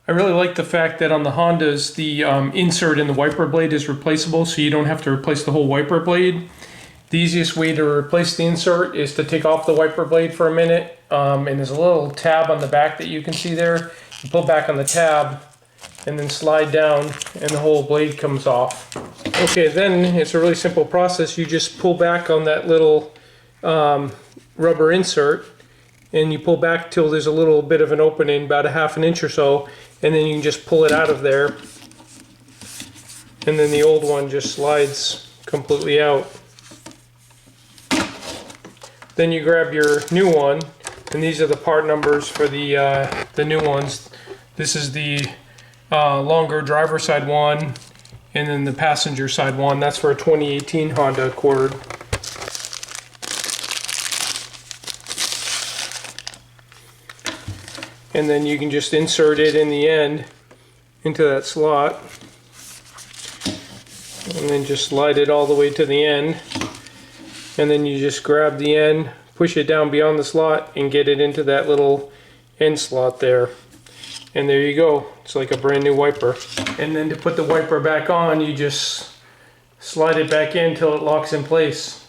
I really like the fact that on the Hondas, the insert in the wiper blade is replaceable, so you don't have to replace the whole wiper blade. The easiest way to replace the insert is to take off the wiper blade for a minute, and there's a little tab on the back that you can see there. You pull back on the tab and then slide down and the whole blade comes off. Okay, then it's a really simple process. You just pull back on that little rubber insert, and you pull back till there's a little bit of an opening, about a ½ inch or so, and then you can just pull it out of there, and then the old one just slides completely out. Then you grab your new one, and these are the part numbers for the new ones. This is the longer driver side one, and then the passenger side one. That's for a 2018 Honda Accord. And then you can just insert it in the end into that slot, and then just slide it all the way to the end, and then you just grab the end, push it down beyond the slot, and get it into that little end slot there. And there you go, it's like a brand new wiper. And then to put the wiper back on, you just slide it back in till it locks in place.